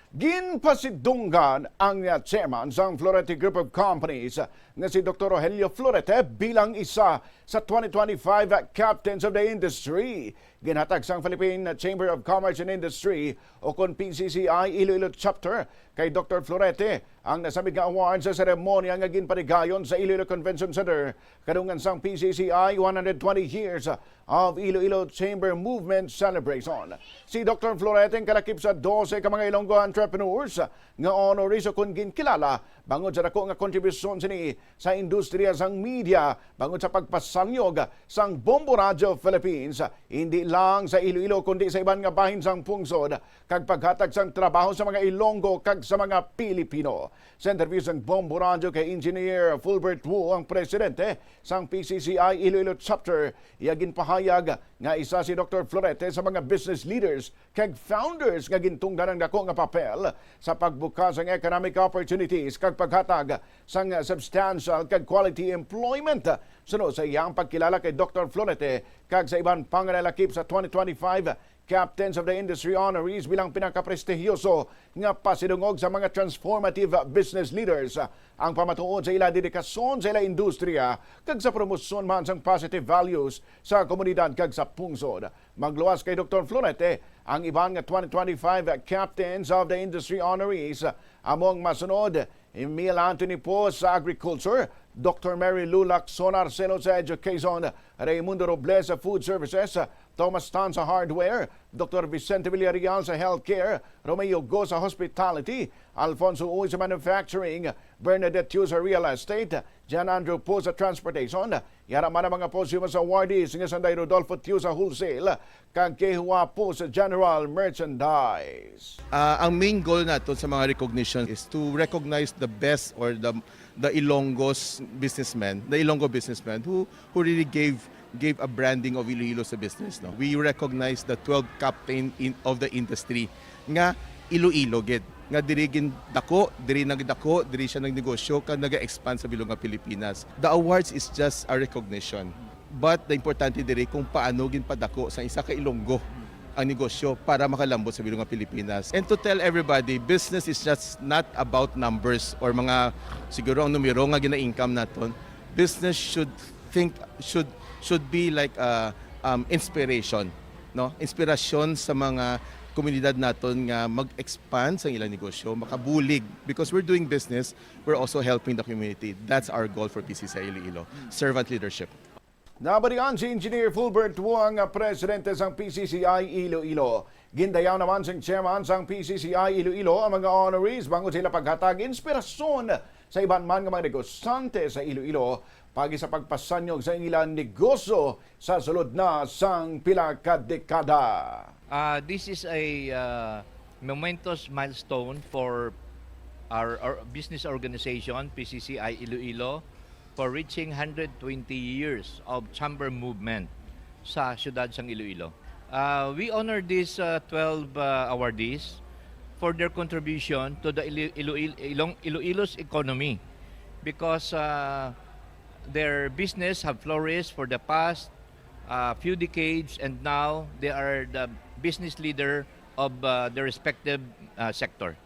Ginpasidunggan ang chairman sa Florete Group of Companies na si Dr. Rogelio Florete bilang isa sa 2025 Captains of the Industry. Ginhatag sa Philippine Chamber of Commerce and Industry o kon PCCI Iloilo Chapter kay Dr. Florete ang nasabit nga award sa seremonya nga ginpanigayon sa Iloilo Convention Center kadungan sang PCCI 120 years of Iloilo Chamber Movement Celebration. Si Dr. Florete ang kalakip sa 12 ka mga Ilonggo entrepreneurs nga honorees o kun ginkilala bangod sa dako nga kontribusyon sini sa industriya sang media bangod sa pagpasanyog sang Bombo Radio Philippines hindi lang sa Iloilo kundi sa iban nga bahin sang pungsod kag paghatag sang trabaho sa mga Ilonggo kag sa mga Pilipino. Sa interview sang Bombo Radio kay Engineer Fulbert Wu ang presidente sang PCCI Iloilo Chapter, iya ginpahayag nga isa si Dr. Florete sa mga business leaders kag founders nga gintungdan ang dako nga papel sa pagbukas ng economic opportunities kag paghatag sang substantial kag quality employment. Sunod sa iyang pagkilala kay Dr. Florete kag sa iban pang nalalakip sa 2025 Captains of the Industry honorees bilang pinakaprestihiyoso nga pasidungog sa mga transformative business leaders ang pamatuod sa ila dedikasyon sa ila industriya kag sa promosyon man sang positive values sa komunidad kag sa pungsod. Magluwas kay Dr. Florete ang iban nga 2025 Captains of the Industry honorees among masunod Emil Anthony Po sa Agriculture, Dr. Mary Lulac Sonarcelo sa Education, Raimundo Robles sa Food Services, Thomas Tan sa Hardware, Dr. Vicente Villarreal sa Healthcare, Romeo Go sa Hospitality, Alfonso Uy sa Manufacturing, Bernadette Tiu sa Real Estate, Jan Andrew Po sa Transportation, yaraman ang mga posthumous awardees nga Sanday Rodolfo Tiu sa Wholesale, kag Kehua Po sa General Merchandise. Ang main goal nato sa mga recognition is to recognize the best or the Ilonggo businessmen who really gave a branding of Iloilo sa business. No? We recognize the 12 captain of the industry nga Iloilo gid nga diri nagdako, diri siya nagnegosyo kag naga-expand sa bilog nga Pilipinas. The awards is just a recognition. But the importante diri kung paano ginpadako sa isa ka Ilonggo ang negosyo para makalambot sa bilog nga Pilipinas. And to tell everybody, business is just not about numbers or mga siguro ang numero nga gina-income naton. Business should be like inspiration, no? Inspirasyon sa mga komunidad naton nga mag-expand sa ilang negosyo, makabulig, because we're doing business, we're also helping the community. That's our goal for PCCI Iloilo, servant leadership. Nabalikan si Engineer Fulbert Wu ang presidente sang PCCI Iloilo. Gindayaw naman sang chairman sang PCCI Iloilo ang mga honorees bangod sila paghatag inspirasyon sa iban man nga mga negosyante sa Iloilo pagi sa pagpasanyog sa ilang negosyo sa sulod na sang pila ka dekada. This is a momentous milestone for our business organization, PCCI Iloilo, for reaching 120 years of chamber movement sa siyudad sang Iloilo. We honor these 12 awardees for their contribution to the Iloilo's economy because their business have flourished for the past few decades, and now they are the business leader of their respective sector.